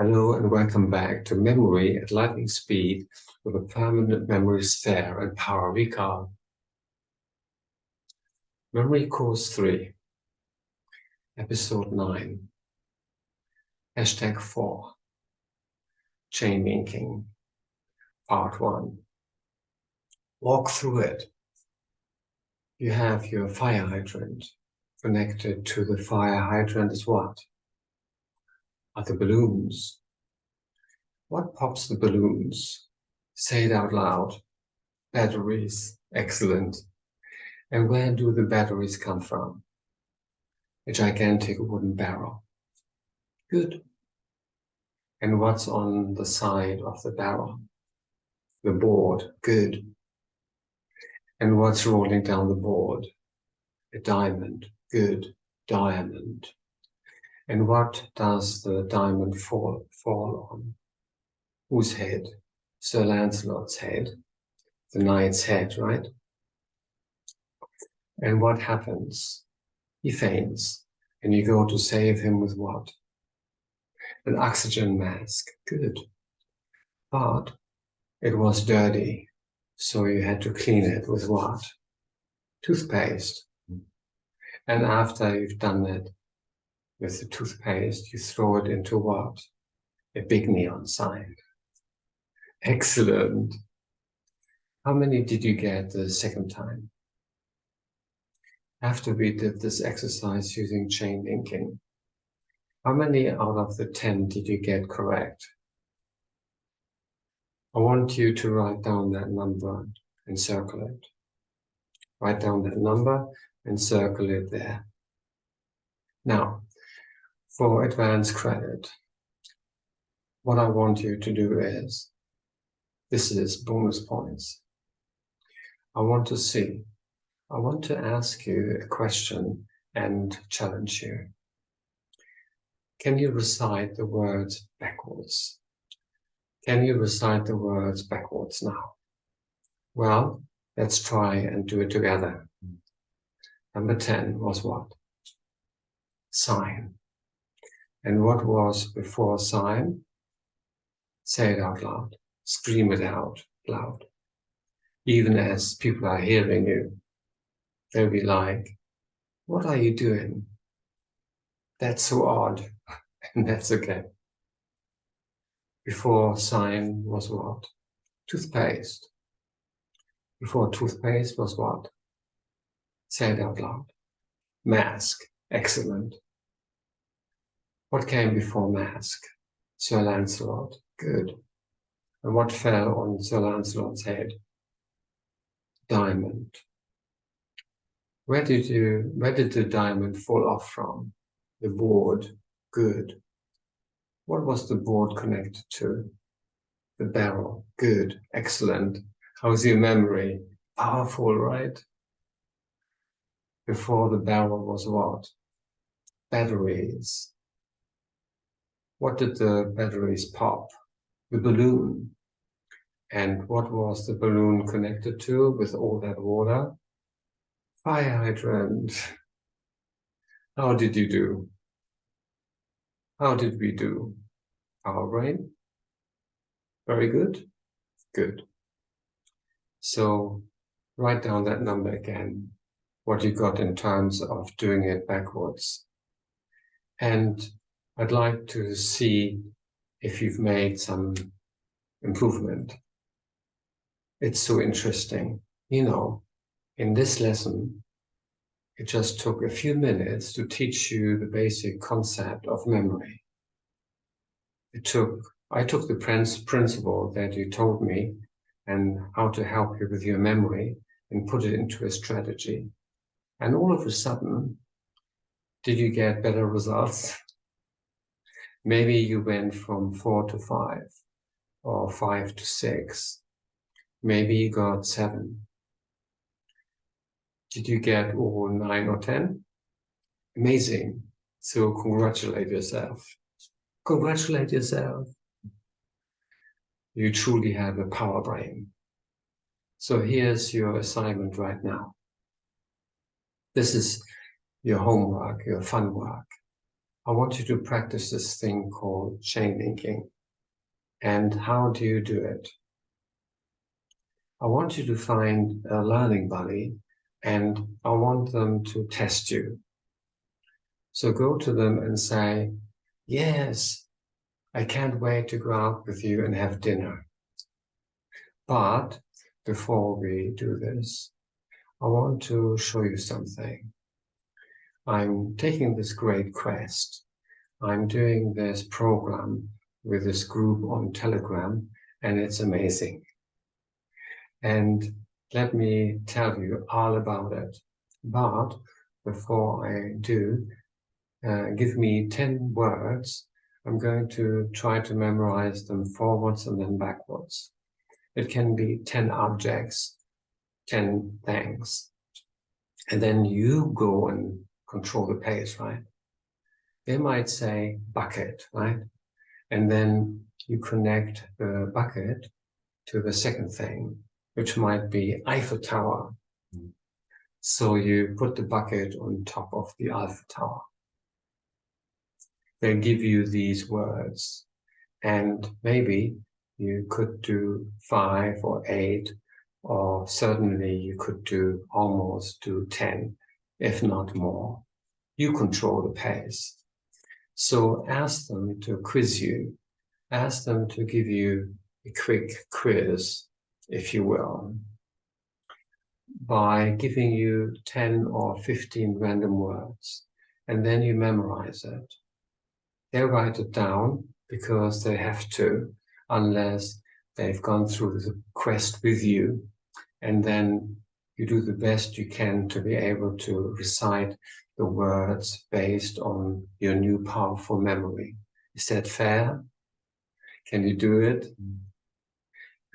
Hello and welcome back to Memory at Lightning Speed with a permanent memory sphere and power recall. Memory Course 3, Episode 9, Hashtag 4, Chain Linking, Part 1. Walk through it. You have your fire hydrant. Connected to the fire hydrant is what? Are the balloons. What pops the balloons? Say it out loud. Batteries. Excellent. And where do the batteries come from? A gigantic wooden barrel. Good. And what's on the side of the barrel? The board. Good. And what's rolling down the board? A diamond. Good. Diamond. And what does the diamond fall on? Whose head? Sir Lancelot's head. The knight's head, right? And what happens? He faints. And you go to save him with what? An oxygen mask. Good. But it was dirty, so you had to clean it with what? Toothpaste. And after you've done it with the toothpaste, you throw it into what? A big neon sign. Excellent. How many did you get the second time? After we did this exercise using chain linking, how many out of the 10 did you get correct? I want you to write down that number and circle it. Write down that number and circle it there. Now, for advanced credit, what I want you to do is, this is bonus points. I want to ask you a question and challenge you. Can you recite the words backwards? Can you recite the words backwards now? Well, let's try and do it together. Number 10 was what? Sign. And what was before sign? Say it out loud. Scream it out loud. Even as people are hearing you, they'll be like, what are you doing? That's so odd. And that's okay. Before sign was what? Toothpaste. Before toothpaste was what? Say it out loud. Mask. Excellent. What came before mask? Sir Lancelot. Good. And what fell on Sir Lancelot's head? Diamond. Where did the diamond fall off from? The board. Good. What was the board connected to? The barrel. Good. Excellent. How's your memory? Powerful, right? Before the barrel was what? Batteries. What did the batteries pop? The balloon. And what was the balloon connected to with all that water? Fire hydrant. How did you do? How did we do? Our brain? Very good? Good. So write down that number again, what you got in terms of doing it backwards. And I'd like to see if you've made some improvement. It's so interesting. You know, in this lesson, it just took a few minutes to teach you the basic concept of memory. I took the principle that you told me and how to help you with your memory and put it into a strategy. And all of a sudden, did you get better results? Maybe you went from 4 to 5 or 5 to 6. Maybe you got 7. Did you get all 9 or 10? Amazing. So congratulate yourself. Congratulate yourself. You truly have a power brain. So here's your assignment right now. This is your homework, your fun work. I want you to practice this thing called chain linking. And how do you do it? I want you to find a learning buddy, and I want them to test you. So go to them and say, yes, I can't wait to go out with you and have dinner. But before we do this, I want to show you something. I'm taking this great quest. I'm doing this program with this group on Telegram, and it's amazing. And let me tell you all about it. But before I do, give me 10 words. I'm going to try to memorize them forwards and then backwards. It can be 10 objects, 10 things. And then you go and control the pace, right? They might say bucket, right? And then you connect the bucket to the second thing, which might be Eiffel Tower. So you put the bucket on top of the Eiffel Tower. They give you these words, and maybe you could do 5 or 8, or certainly you could almost do 10, if not more. You control the pace. So ask them to quiz you. Ask them to give you a quick quiz, if you will, by giving you 10 or 15 random words, and then you memorize it. They write it down because they have to, unless they've gone through the quest with you, and then you do the best you can to be able to recite the words based on your new powerful memory. Is that fair? Can you do it?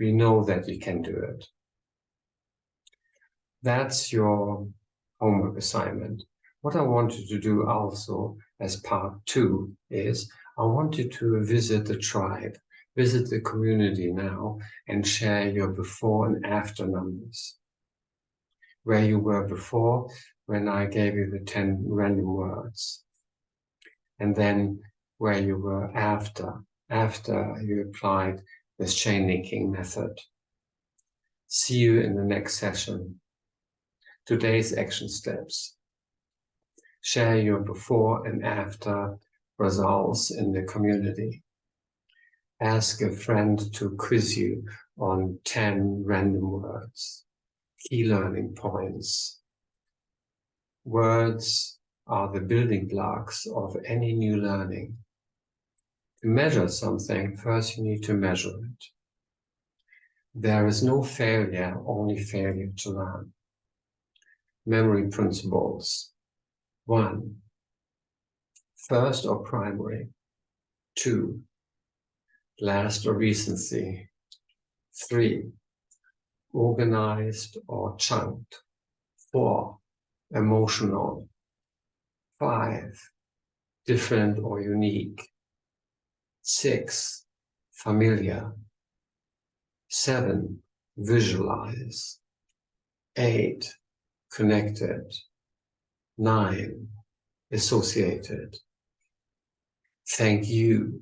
We know that you can do it. That's your homework assignment. What I want you to do also as part 2 is I want you to visit the tribe, visit the community now, and share your before and after numbers. Where you were before when I gave you the 10 random words. And then where you were after you applied this chain linking method. See you in the next session. Today's action steps. Share your before and after results in the community. Ask a friend to quiz you on 10 random words. Key learning points. Words are the building blocks of any new learning. To measure something, first you need to measure it. There is no failure, only failure to learn. Memory principles. 1. First or primary. 2. Last or recency. 3. Organized or chunked. 4. Emotional. 5. Different or unique. 6. Familiar. 7. Visualize. 8. Connected. 9. Associated. Thank you